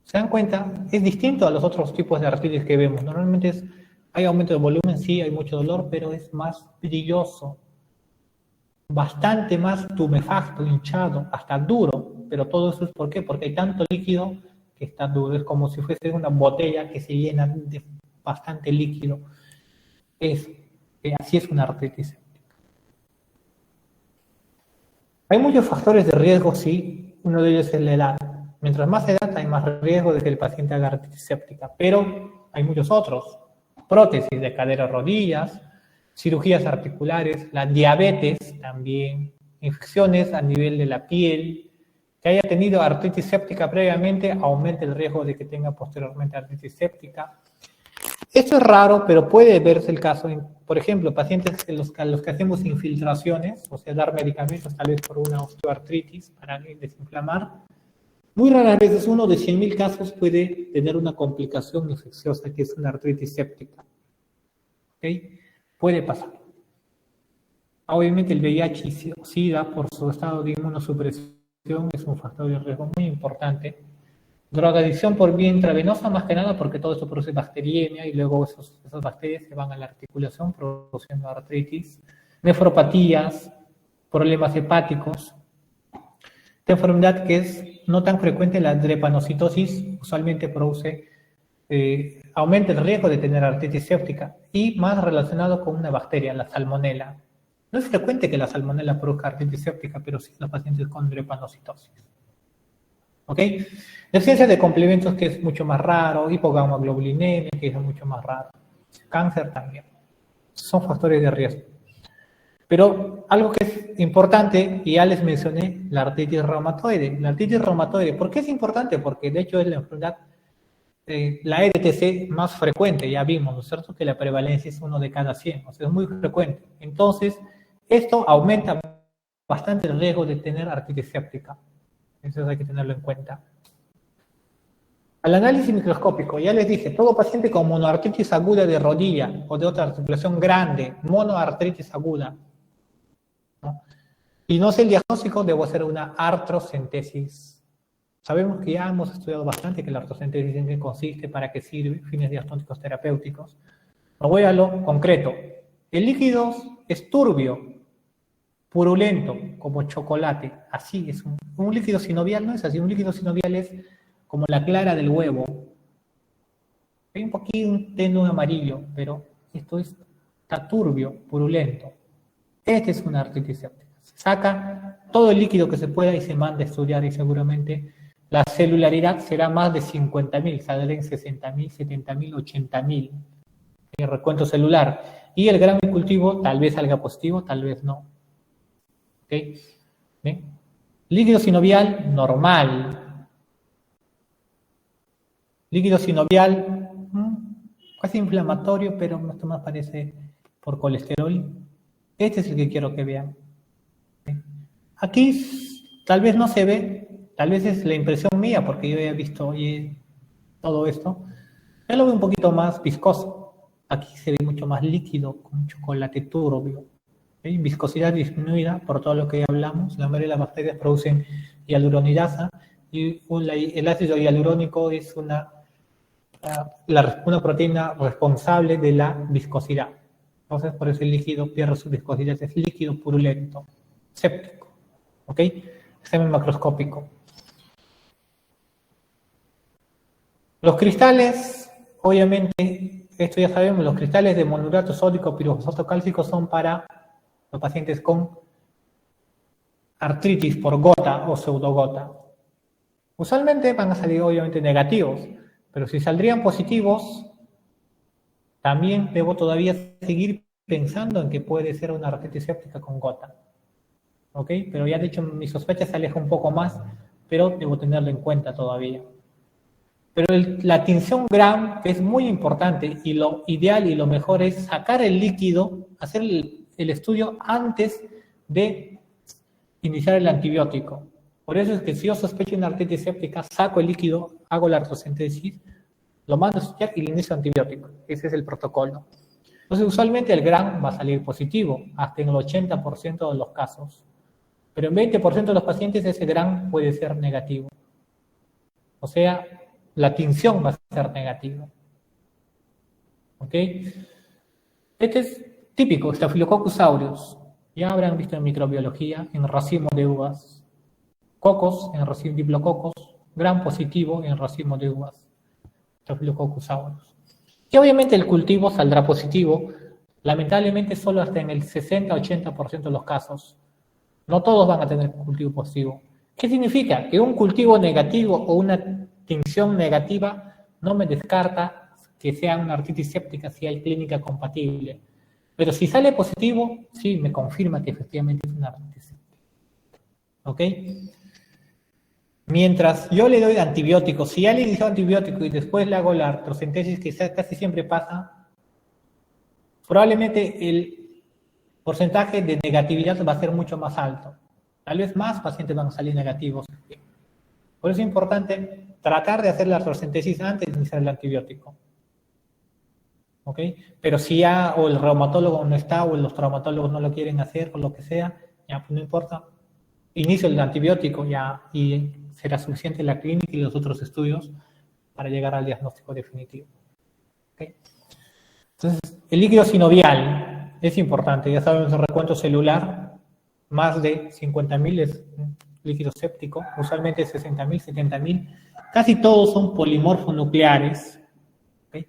¿Se dan cuenta? Es distinto a los otros tipos de artritis que vemos. Normalmente hay aumento de volumen, sí, hay mucho dolor, pero es más brilloso. Bastante más tumefacto, hinchado, hasta duro. Pero todo eso es ¿por qué? Porque hay tanto líquido que está duro. Es como si fuese una botella que se llena de bastante líquido. Así es una artritis séptica. Hay muchos factores de riesgo, sí. Uno de ellos es la edad. Mientras más edad hay más riesgo de que el paciente haga artritis séptica, pero hay muchos otros. Prótesis de cadera, rodillas, cirugías articulares, la diabetes también, infecciones a nivel de la piel, que haya tenido artritis séptica previamente, aumenta el riesgo de que tenga posteriormente artritis séptica. Esto es raro, pero puede verse el caso en, por ejemplo, pacientes a los que hacemos infiltraciones, o sea, dar medicamentos tal vez por una osteoartritis para desinflamar. Muy raras veces, uno de 100.000 casos puede tener una complicación infecciosa que es una artritis séptica. ¿Okay? Puede pasar. Obviamente el VIH y SIDA, por su estado de inmunosupresión, es un factor de riesgo muy importante. Drogadicción por vía intravenosa, más que nada porque todo esto produce bacteriemia y luego esas bacterias se van a la articulación produciendo artritis. Nefropatías, problemas hepáticos. Esta enfermedad que es no tan frecuente, la drepanocitosis, usualmente aumenta el riesgo de tener artritis séptica y más relacionado con una bacteria, la salmonela. No es frecuente que la salmonela produzca artritis séptica, pero sí en los pacientes con drepanocitosis. ¿Ok? Deficiencia de complementos, que es mucho más raro, hipogamaglobulinemia, que es mucho más raro. Cáncer también. Son factores de riesgo. Pero algo que es importante, y ya les mencioné, la artritis reumatoide. La artritis reumatoide, ¿por qué es importante? Porque de hecho es la enfermedad, la RTC más frecuente, ya vimos, ¿no es cierto? Que la prevalencia es 1 de cada 100, o sea, es muy frecuente. Entonces, esto aumenta bastante el riesgo de tener artritis séptica. Eso hay que tenerlo en cuenta. Al análisis microscópico, ya les dije, todo paciente con monoartritis aguda de rodilla o de otra articulación grande, monoartritis aguda, ¿no? Y no sé el diagnóstico, debo hacer una artrocentesis. Sabemos que ya hemos estudiado bastante que la artrocentesis en qué consiste, para qué sirve, fines diagnósticos terapéuticos. Pero voy a lo concreto. El líquido es turbio, purulento, como chocolate. Así es. Un líquido sinovial no es así. Un líquido sinovial es como la clara del huevo. Hay un poquito un tenue amarillo, pero esto está turbio, purulento. Este es una artritis séptica. Se saca todo el líquido que se pueda y se manda a estudiar, y seguramente la celularidad será más de 50.000, saldrá en 60.000, 70.000, 80.000 el recuento celular. Y el gramo de cultivo tal vez salga positivo, tal vez no. ¿Okay? ¿Bien? Líquido sinovial normal. Líquido sinovial casi inflamatorio, pero esto más parece por colesterol. Este es el que quiero que vean. ¿Okay? Aquí tal vez no se ve. Tal vez es la impresión mía, porque yo he visto todo esto. Yo lo veo un poquito más viscoso. Aquí se ve mucho más líquido, con chocolate turbio. ¿Okay? Viscosidad disminuida, por todo lo que ya hablamos. La mayoría de las bacterias producen hialuronidasa, y el ácido hialurónico es una proteína responsable de la viscosidad. Entonces, por eso el líquido pierde su viscosidad, es líquido purulento, séptico. ¿Ok? Examen macroscópico. Los cristales, obviamente, esto ya sabemos, los cristales de monohidrato sódico pirofosfato cálcico son para los pacientes con artritis por gota o pseudogota. Usualmente van a salir obviamente negativos, pero si saldrían positivos, también debo todavía seguir pensando en que puede ser una artritis séptica con gota. ¿Ok? Pero ya de hecho mi sospecha se aleja un poco más, pero debo tenerlo en cuenta todavía. Pero la tinción Gram, que es muy importante, y lo ideal y lo mejor es sacar el líquido, hacer el estudio antes de iniciar el antibiótico. Por eso es que si yo sospecho una artritis séptica, saco el líquido, hago la artrocentesis, lo mando a estudiar y le inicio antibiótico. Ese es el protocolo. Entonces, usualmente el Gram va a salir positivo, hasta en el 80% de los casos. Pero en 20% de los pacientes ese Gram puede ser negativo. O sea, la tinción va a ser negativa. ¿Ok? Este es típico, Staphylococcus aureus. Ya habrán visto en microbiología, en racimo de uvas. Cocos en racimo, diplococos, Gram positivo en racimo de uvas. Staphylococcus aureus. Y obviamente el cultivo saldrá positivo, lamentablemente solo hasta en el 60-80% de los casos. No todos van a tener cultivo positivo. ¿Qué significa? Que un cultivo negativo o una tinción negativa no me descarta que sea una artritis séptica si hay clínica compatible. Pero si sale positivo, sí, me confirma que efectivamente es una artritis séptica. ¿Ok? Mientras yo le doy antibióticos, si ya le inicio antibiótico y después le hago la artrocentesis, que casi siempre pasa, probablemente el porcentaje de negatividad va a ser mucho más alto. Tal vez más pacientes van a salir negativos. Por eso es importante tratar de hacer la artrocentesis antes de iniciar el antibiótico. ¿Ok? Pero si ya o el reumatólogo no está o los traumatólogos no lo quieren hacer o lo que sea, ya pues no importa. Inicio el antibiótico ya y será suficiente la clínica y los otros estudios para llegar al diagnóstico definitivo. ¿Ok? Entonces, el líquido sinovial es importante. Ya sabemos el recuento celular, más de 50.000 es líquido séptico, usualmente 60.000, 70.000. Casi todos son polimorfonucleares. ¿Okay?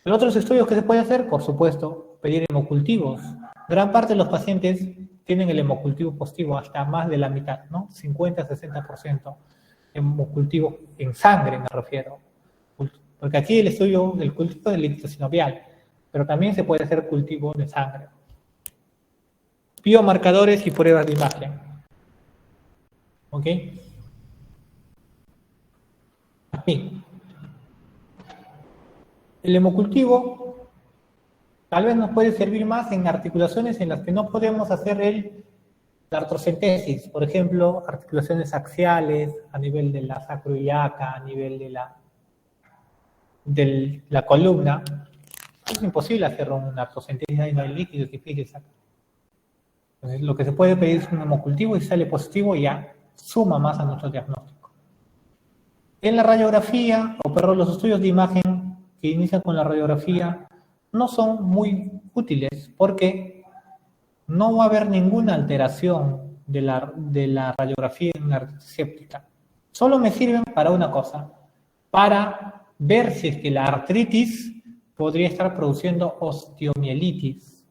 Pero otros estudios que se puede hacer, por supuesto, pedir hemocultivos. Gran parte de los pacientes tienen el hemocultivo positivo, hasta más de la mitad, ¿no? 50-60% hemocultivo en sangre, me refiero. Porque aquí el estudio del cultivo es del líquido sinovial. pero también se puede hacer cultivo de sangre. Biomarcadores y pruebas de imagen. ¿Ok? Aquí. El hemocultivo tal vez nos puede servir más en articulaciones en las que no podemos hacer la artrocentesis, por ejemplo, articulaciones axiales a nivel de la sacroiliaca, a nivel de la columna. Es imposible hacer una artrocentesis, ahí no hay líquidos difíciles acá. Entonces, lo que se puede pedir es un hemocultivo y si sale positivo ya suma más a nuestro diagnóstico. En la radiografía, los estudios de imagen que inician con la radiografía no son muy útiles porque no va a haber ninguna alteración de la radiografía en la artritis séptica. Solo me sirven para una cosa, para ver si es que la artritis podría estar produciendo osteomielitis.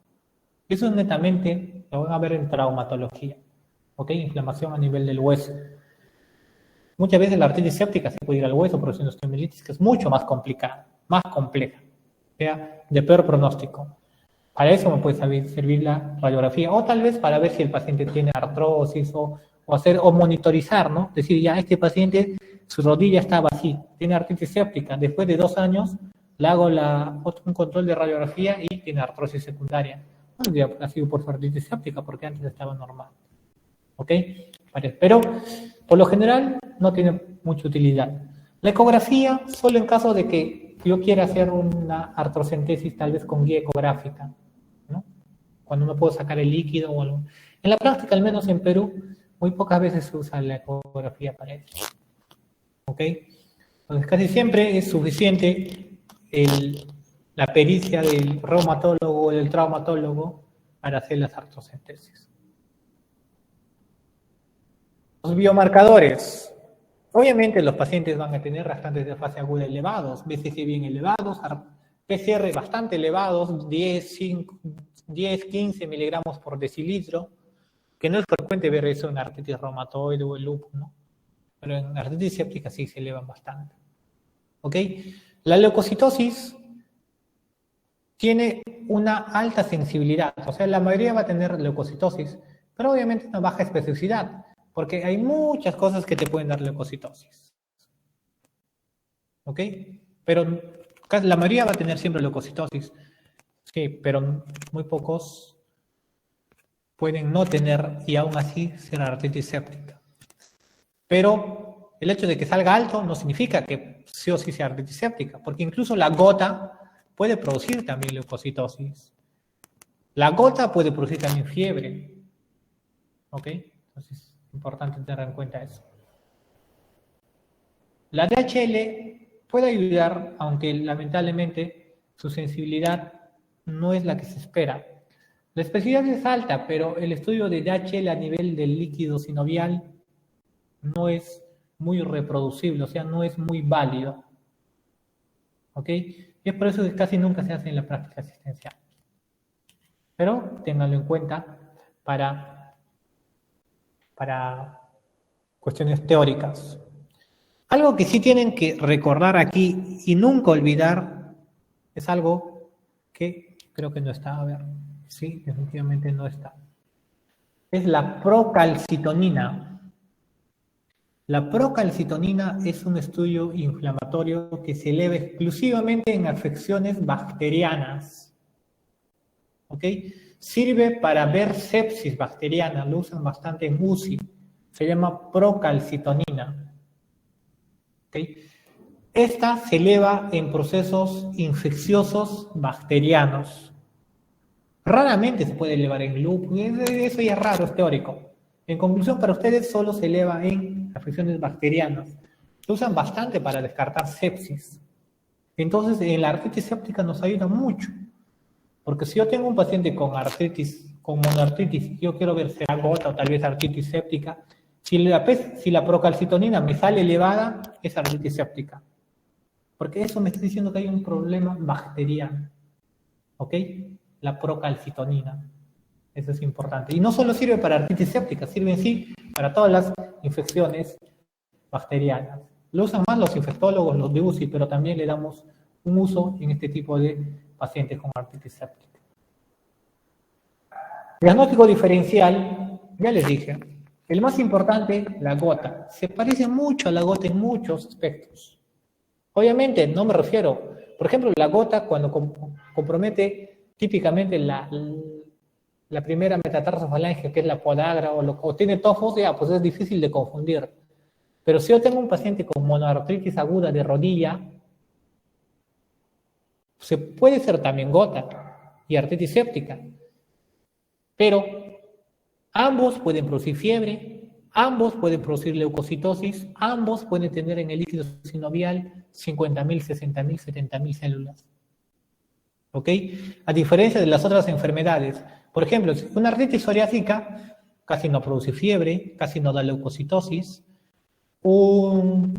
Eso es netamente, lo van a ver en traumatología, ¿ok? Inflamación a nivel del hueso. Muchas veces la artritis séptica se puede ir al hueso produciendo osteomielitis, que es mucho más complicada, más compleja, o sea, de peor pronóstico. Para eso me puede servir la radiografía, o tal vez para ver si el paciente tiene artrosis, o monitorizar, ¿no? Decir, ya este paciente, su rodilla estaba así, tiene artritis séptica, después de 2 años le hago un control de radiografía y tiene artrosis secundaria. Bueno, ya ha sido por su artritis séptica, porque antes estaba normal. ¿Ok? Pero, por lo general, no tiene mucha utilidad. La ecografía, solo en caso de que yo quiera hacer una artrocentesis, tal vez con guía ecográfica, ¿no? Cuando no puedo sacar el líquido o algo. En la práctica, al menos en Perú, muy pocas veces se usa la ecografía para eso. ¿Ok? Entonces, casi siempre es suficiente la pericia del reumatólogo o del traumatólogo para hacer las artrocentesis. Los biomarcadores. Obviamente los pacientes van a tener rastrantes de fase aguda elevados, BCG bien elevados, PCR bastante elevados, 10, 15 miligramos por decilitro, que no es frecuente ver eso en artritis reumatoide o el lupus, ¿no? Pero en artritis séptica sí se elevan bastante. ¿Ok? La leucocitosis tiene una alta sensibilidad, o sea, la mayoría va a tener leucocitosis, pero obviamente una baja especificidad, porque hay muchas cosas que te pueden dar leucocitosis. ¿Ok? Pero la mayoría va a tener siempre leucocitosis. Sí, pero muy pocos pueden no tener y aún así ser artritis séptica. Pero el hecho de que salga alto no significa que sí o sí sea artritis séptica, porque incluso la gota puede producir también leucocitosis. La gota puede producir también fiebre. ¿Ok? Entonces es importante tener en cuenta eso. La DHL puede ayudar, aunque lamentablemente su sensibilidad no es la que se espera. La especificidad es alta, pero el estudio de DHL a nivel del líquido sinovial no es muy reproducible, o sea, no es muy válido. ¿Ok? Y es por eso que casi nunca se hace en la práctica asistencial. Pero ténganlo en cuenta para cuestiones teóricas. Algo que sí tienen que recordar aquí y nunca olvidar es algo que creo que no está. A ver, sí, definitivamente no está. Es la procalcitonina. La procalcitonina es un estudio inflamatorio que se eleva exclusivamente en afecciones bacterianas. ¿Ok? Sirve para ver sepsis bacteriana, lo usan bastante en UCI. Se llama procalcitonina. ¿Okay? Esta se eleva en procesos infecciosos bacterianos. Raramente se puede elevar en lupus, eso ya es raro, es teórico. En conclusión, para ustedes solo se eleva en afecciones bacterianas. Lo usan bastante para descartar sepsis. Entonces, en la artritis séptica nos ayuda mucho. Porque si yo tengo un paciente con artritis, con monoartritis, yo quiero ver si será gota o tal vez artritis séptica. Si la procalcitonina me sale elevada, es artritis séptica. Porque eso me está diciendo que hay un problema bacteriano. ¿Ok? La procalcitonina. Eso es importante. Y no solo sirve para artritis séptica, sirve en sí para todas las infecciones bacterianas. Lo usan más los infectólogos, los de UCI, pero también le damos un uso en este tipo de pacientes con artritis séptica. Diagnóstico diferencial, ya les dije. El más importante, la gota. Se parece mucho a la gota en muchos aspectos. Obviamente, no me refiero, por ejemplo, la gota cuando compromete típicamente la primera metatarsofalange, que es la podagra, o tiene tofos, ya, pues es difícil de confundir. Pero si yo tengo un paciente con monoartritis aguda de rodilla, se puede ser también gota y artritis séptica. Pero ambos pueden producir fiebre, ambos pueden producir leucocitosis, ambos pueden tener en el líquido sinovial 50.000, 60.000, 70.000 células. ¿Ok? A diferencia de las otras enfermedades. Por ejemplo, una artritis psoriásica casi no produce fiebre, casi no da leucocitosis. Una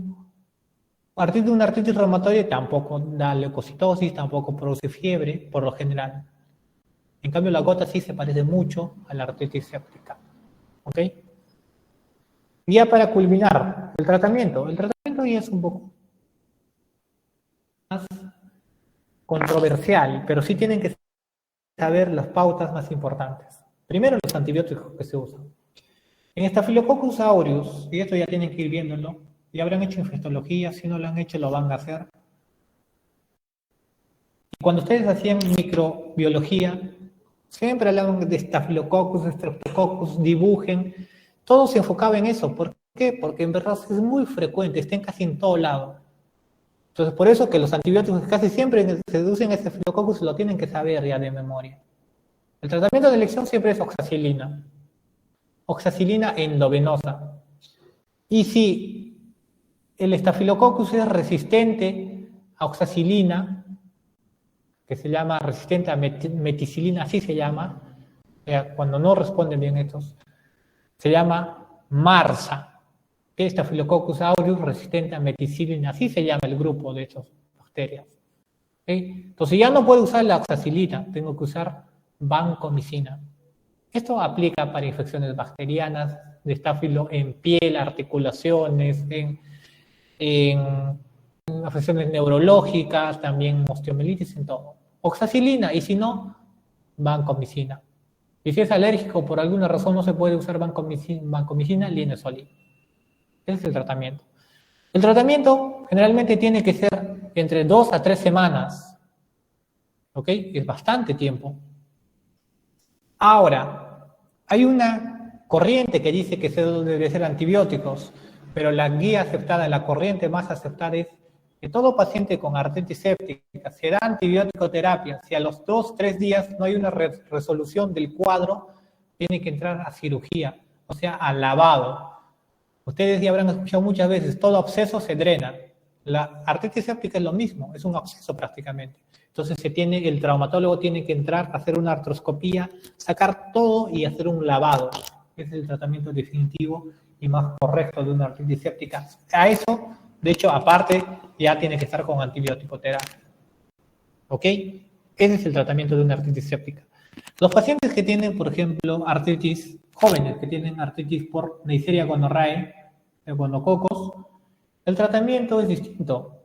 artritis reumatoide tampoco da leucocitosis, tampoco produce fiebre, por lo general. En cambio, la gota sí se parece mucho a la artritis séptica. ¿Ok? Y ya para culminar, el tratamiento. El tratamiento ya es un poco más controversial, pero sí tienen que saber las pautas más importantes. Primero, los antibióticos que se usan. En Staphylococcus aureus, y esto ya tienen que ir viéndolo, ya habrán hecho infectología, si no lo han hecho lo van a hacer. Y cuando ustedes hacían microbiología, siempre hablaban de Staphylococcus, Streptococcus, dibujen, todo se enfocaba en eso. ¿Por qué? Porque en verdad es muy frecuente, está casi en todo lado. Entonces, por eso que los antibióticos casi siempre se usan en Staphylococcus lo tienen que saber ya de memoria. El tratamiento de elección siempre es oxacilina. Oxacilina endovenosa. Y si el Staphylococcus es resistente a oxacilina, que se llama resistente a meticilina, así se llama, cuando no responden bien estos, se llama MARSA. Que es Staphylococcus aureus resistente a meticilina, así se llama el grupo de estas bacterias. ¿Okay? Entonces ya no puedo usar la oxacilina, tengo que usar vancomicina. Esto aplica para infecciones bacterianas, de estáfilo en piel, articulaciones, en afecciones neurológicas, también osteomielitis, en todo. Oxacilina, y si no, vancomicina. Y si es alérgico por alguna razón no se puede usar vancomicina, linezolid. Ese es el tratamiento. El tratamiento generalmente tiene que ser entre 2 a 3 semanas. ¿Ok? Es bastante tiempo. Ahora, hay una corriente que dice que se debe ser antibióticos, pero la guía aceptada, la corriente más aceptada es que todo paciente con artritis séptica se da antibiótico-terapia. Si a los 2-3 días no hay una resolución del cuadro, tiene que entrar a cirugía, o sea, a lavado. Ustedes ya habrán escuchado muchas veces, todo absceso se drena. La artritis séptica es lo mismo, es un absceso prácticamente. Entonces el traumatólogo tiene que entrar, hacer una artroscopía, sacar todo y hacer un lavado. Ese es el tratamiento definitivo y más correcto de una artritis séptica. A eso, de hecho, aparte, ya tiene que estar con antibiótico terapia. ¿Ok? Ese es el tratamiento de una artritis séptica. Los pacientes que tienen, por ejemplo, artritis, jóvenes que tienen artritis por Neisseria gonorrhoeae, gonococos, el tratamiento es distinto.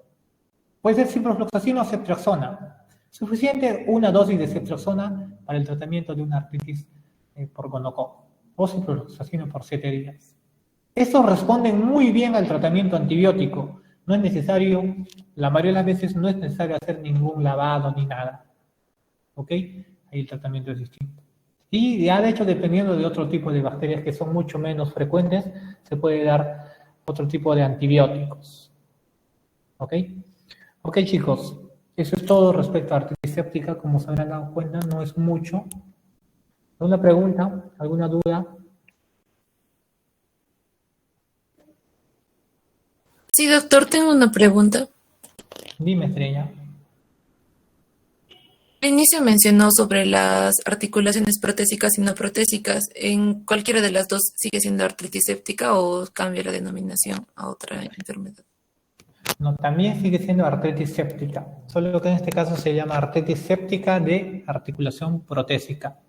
Puede ser ciprofloxacino o ceftriaxona. Suficiente una dosis de ceftriaxona para el tratamiento de una artritis por gonococo o ciprofloxacino por 7 días. Estos responden muy bien al tratamiento antibiótico. No es necesario, la mayoría de las veces no es necesario hacer ningún lavado ni nada. ¿Ok? Ahí el tratamiento es distinto. Y ya de hecho, dependiendo de otro tipo de bacterias que son mucho menos frecuentes, se puede dar otro tipo de antibióticos. ¿Ok? Ok, chicos, eso es todo respecto a artritis séptica. Como se habrán dado cuenta, no es mucho. ¿Alguna pregunta? ¿Alguna duda? Sí, doctor, tengo una pregunta. Dime, Estrella. Al inicio mencionó sobre las articulaciones protésicas y no protésicas. ¿En cualquiera de las dos sigue siendo artritis séptica o cambia la denominación a otra enfermedad? No, también sigue siendo artritis séptica, solo que en este caso se llama artritis séptica de articulación protésica.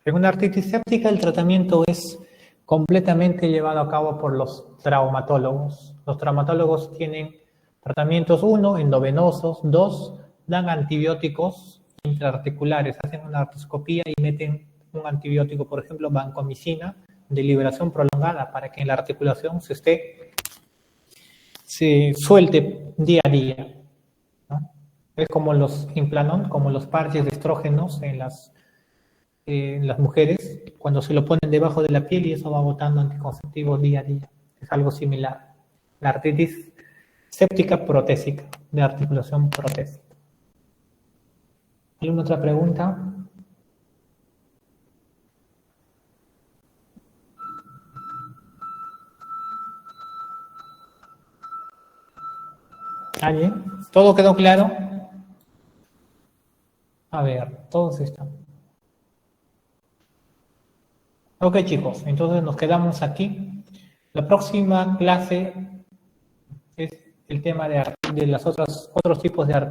En una artritis séptica el tratamiento es completamente llevado a cabo por los traumatólogos. Los traumatólogos tienen tratamientos 1, endovenosos, 2, dan antibióticos intraarticulares, hacen una artroscopía y meten un antibiótico, por ejemplo, vancomicina, de liberación prolongada para que en la articulación se suelte día a día, ¿no? Es como los Implanon, como los parches de estrógenos en las mujeres, cuando se lo ponen debajo de la piel y eso va botando anticonceptivos día a día. Es algo similar. La artritis séptica protésica, de articulación protésica. ¿Alguna otra pregunta? ¿Alguien? ¿Todo quedó claro? A ver, todos están. Ok, chicos, entonces nos quedamos aquí. La próxima clase es el tema de los otros tipos de artritis.